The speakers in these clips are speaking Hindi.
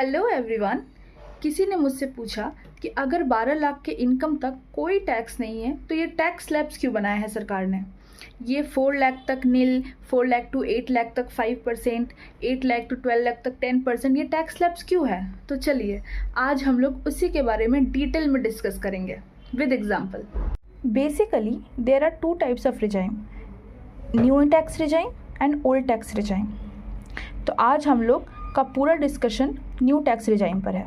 Hello everyone. किसी ने मुझसे पूछा कि अगर 12 लाख के इनकम तक कोई टैक्स नहीं है तो ये टैक्स स्लैब्स क्यों बनाया है सरकार ने। ये 4 लाख तक नील, 4 लाख टू 8 लाख तक 5%, 8 लाख टू 12 लाख तक 10%, ये टैक्स स्लैब्स क्यों है। तो चलिए आज हम लोग उसी के बारे में डिटेल में डिस्कस करेंगे with example. Basically there are 2 types of regime, new tax regime and old tax regime. तो आज हम लोग का पूरा डिस्कशन न्यू टैक्स रिजाइम पर है।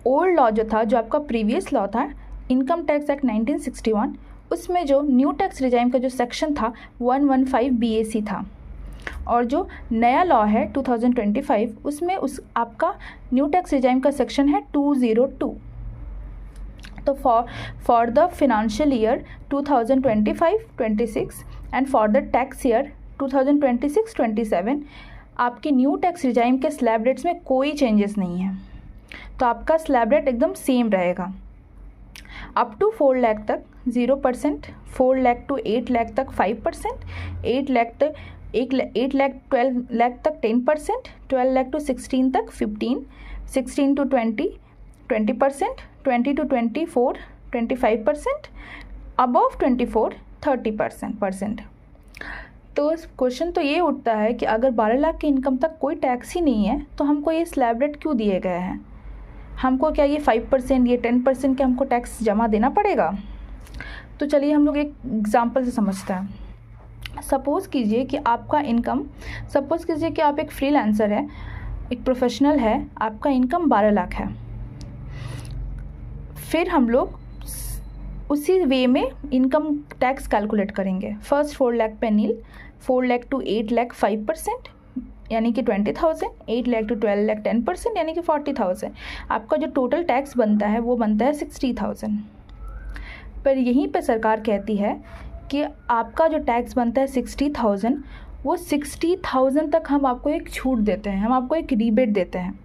ओल्ड लॉ जो था, जो आपका प्रीवियस लॉ था इनकम टैक्स एक्ट 1961, उसमें जो न्यू टैक्स रिजाइम का जो सेक्शन था 115 BAC था, और जो नया लॉ है 2025 उसमें आपका न्यू टैक्स रिजाइम का सेक्शन है 202। तो for the financial year 2025-26 and for the tax year 2026-27 आपकी न्यू टैक्स रिजाइम के स्लैब रेट्स में कोई चेंजेस नहीं है। तो आपका स्लैब रेट एकदम सेम रहेगा। अप टू 4 लाख तक 0%, 4 लाख टू 8 लाख तक 5%, 8 लाख तक 8 लाख 12 लाख तक 10%, 12 लाख टू 16 तक 15, 16 टू 20 20%, 20 टू 24 25%, अबव 24 30%। तो क्वेश्चन तो ये उठता है कि अगर 12 लाख की इनकम तक कोई टैक्स ही नहीं है तो हमको ये स्लैब रेट क्यों दिए गए हैं। हमको क्या ये 5%, ये 10% के हमको टैक्स जमा देना पड़ेगा। तो चलिए हम लोग एक एग्जांपल से समझते हैं। सपोज़ कीजिए कि आपका इनकम, सपोज़ कीजिए कि आप एक फ्रीलांसर है, एक प्रोफेशनल है, आपका इनकम 12 लाख है। फिर हम लोग उसी वे में इनकम टैक्स कैलकुलेट करेंगे। फर्स्ट 4 लाख पे नील, 4 लाख टू 8 लाख 5% यानी कि 20,000, 8 लाख टू 12 लाख 10% यानी कि 40,000। आपका जो टोटल टैक्स बनता है वो बनता है 60,000। पर यहीं पे सरकार कहती है कि आपका जो टैक्स बनता है 60,000, वो 60,000 तक हम आपको एक छूट देते हैं, हम आपको एक रिबेट देते हैं।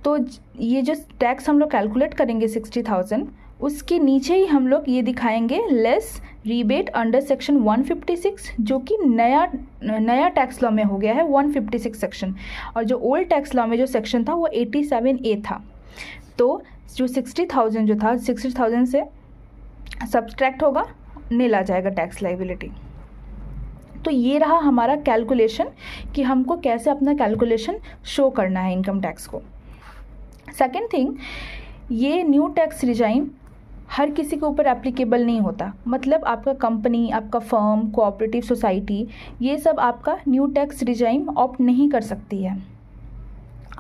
तो ये जो टैक्स हम लोग कैलकुलेट करेंगे 60,000, उसके नीचे ही हम लोग ये दिखाएंगे लेस रिबेट अंडर सेक्शन 156, जो कि नया टैक्स लॉ में हो गया है 156 सेक्शन, और जो ओल्ड टैक्स लॉ में जो सेक्शन था वो 87A था। तो जो 60,000 जो था 60,000 से सब्सट्रैक्ट होगा, नील आ जाएगा टैक्स लायबिलिटी। तो ये रहा हमारा कैलकुलेशन कि हमको कैसे अपना कैलकुलेशन शो करना है इनकम टैक्स को। सेकेंड थिंग, ये न्यू टैक्स रिजाइम हर किसी के ऊपर एप्लीकेबल नहीं होता। मतलब आपका कंपनी, आपका फर्म, कोऑपरेटिव सोसाइटी, ये सब आपका न्यू टैक्स रिजाइम ऑप्ट नहीं कर सकती है।